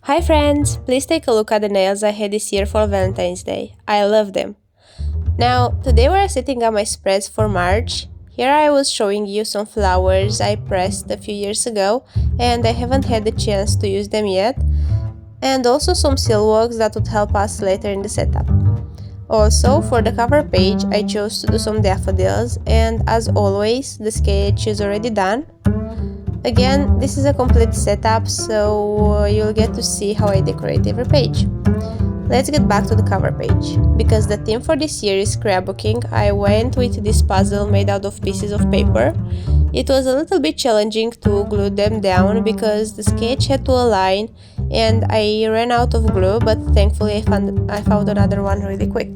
Hi friends! Please take a look at the nails I had this year for Valentine's Day. I love them. Now, today we're setting up my spreads for March. Here I was showing you some flowers I pressed a few years ago and I haven't had the chance to use them yet. And also some silhouettes that would help us later in the setup. Also, for the cover page, I chose to do some daffodils, and as always, the sketch is already done. Again, this is a complete setup, so you'll get to see how I decorate every page. Let's get back to the cover page. Because the theme for this year is scrapbooking, I went with this puzzle made out of pieces of paper. It was a little bit challenging to glue them down because the sketch had to align and I ran out of glue, but thankfully I found another one really quick.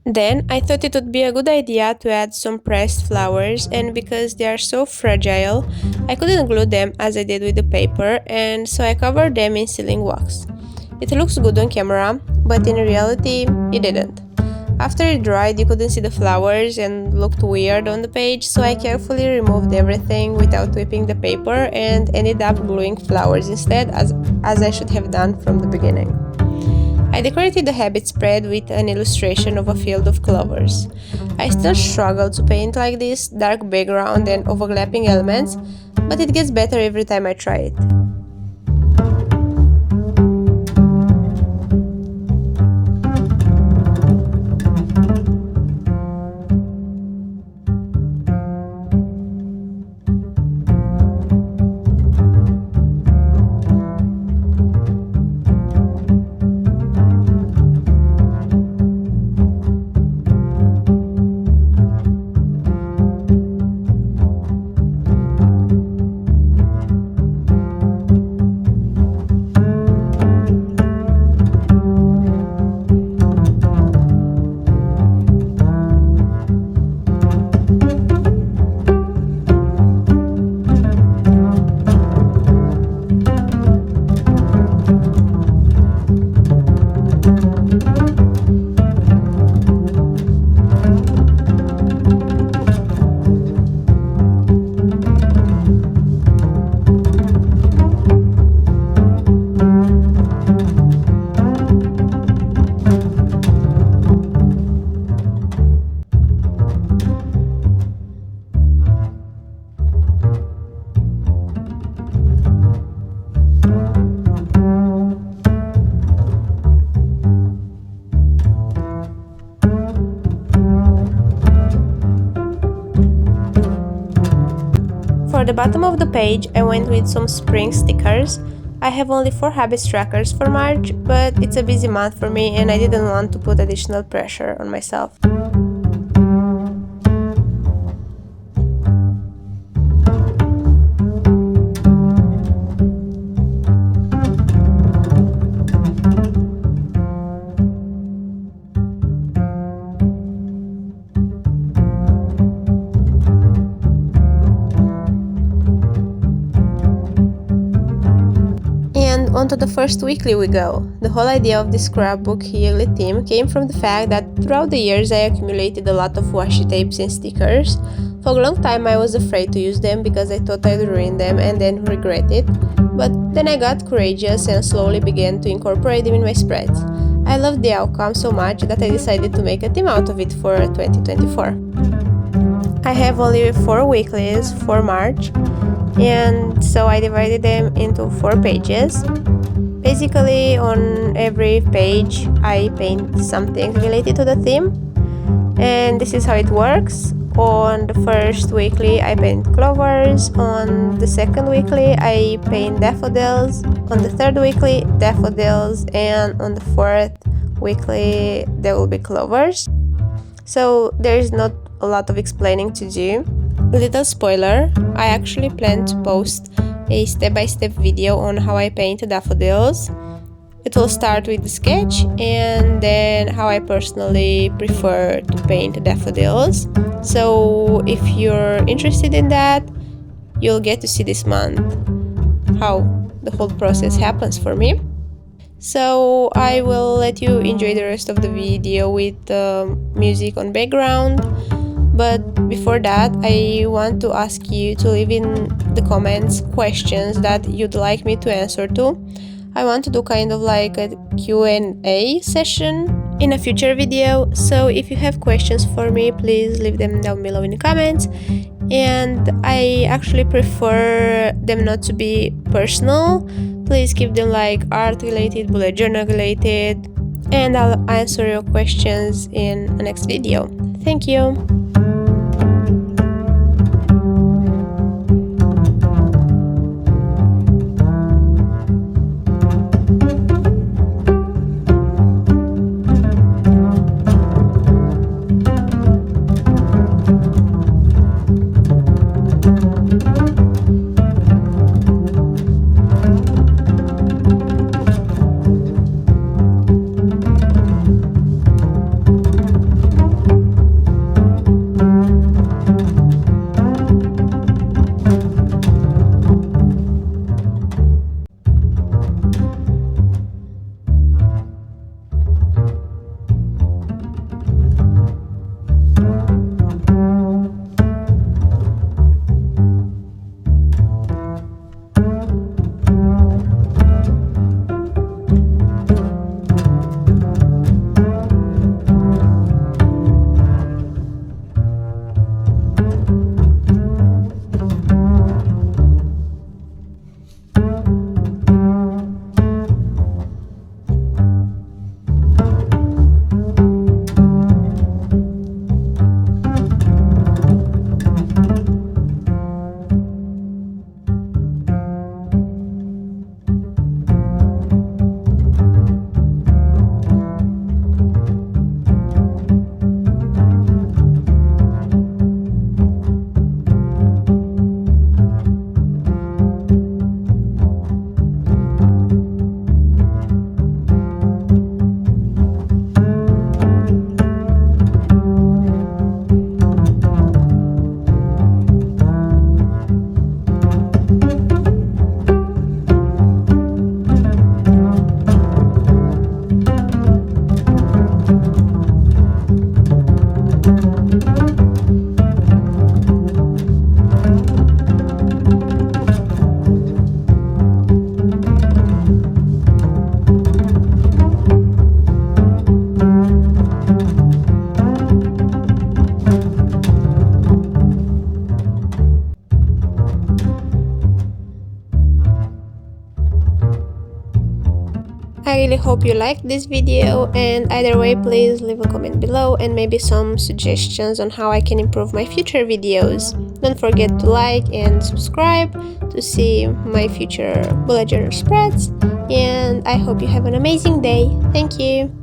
Then I thought it would be a good idea to add some pressed flowers, and because they are so fragile, I couldn't glue them as I did with the paper, and so I covered them in sealing wax. It looks good on camera, but in reality it didn't. After it dried, you couldn't see the flowers and looked weird on the page, so I carefully removed everything without whipping the paper and ended up gluing flowers instead, as I should have done from the beginning. I decorated the habit spread with an illustration of a field of clovers. I still struggle to paint like this, dark background and overlapping elements, but it gets better every time I try it. For the bottom of the page, I went with some spring stickers. I have only 4 habits trackers for March, but it's a busy month for me and I didn't want to put additional pressure on myself. Onto the first weekly we go. The whole idea of this scrapbook yearly theme came from the fact that throughout the years I accumulated a lot of washi tapes and stickers. For a long time I was afraid to use them because I thought I'd ruin them and then regret it, but then I got courageous and slowly began to incorporate them in my spreads. I loved the outcome so much that I decided to make a theme out of it for 2024. I have only 4 weeklies for March, and so I divided them into 4 pages. Basically, on every page I paint something related to the theme, and this is how it works. On the first weekly I paint clovers, on the second weekly I paint daffodils, on the third weekly daffodils, and on the fourth weekly there will be clovers. So there is not a lot of explaining to do. Little spoiler, I actually plan to post a step-by-step video on how I paint daffodils. It will start with the sketch and then how I personally prefer to paint daffodils. So if you're interested in that, you'll get to see this month how the whole process happens for me. So I will let you enjoy the rest of the video with the music on background. But before that, I want to ask you to leave in the comments questions that you'd like me to answer to. I want to do kind of like a Q&A session in a future video, so if you have questions for me, please leave them down below in the comments. And I actually prefer them not to be personal. Please keep them like art related, bullet journal related, and I'll answer your questions in the next video. Thank you! I really hope you liked this video, and either way, please leave a comment below and maybe some suggestions on how I can improve my future videos. Don't forget to like and subscribe to see my future bullet journal spreads, and I hope you have an amazing day. Thank you!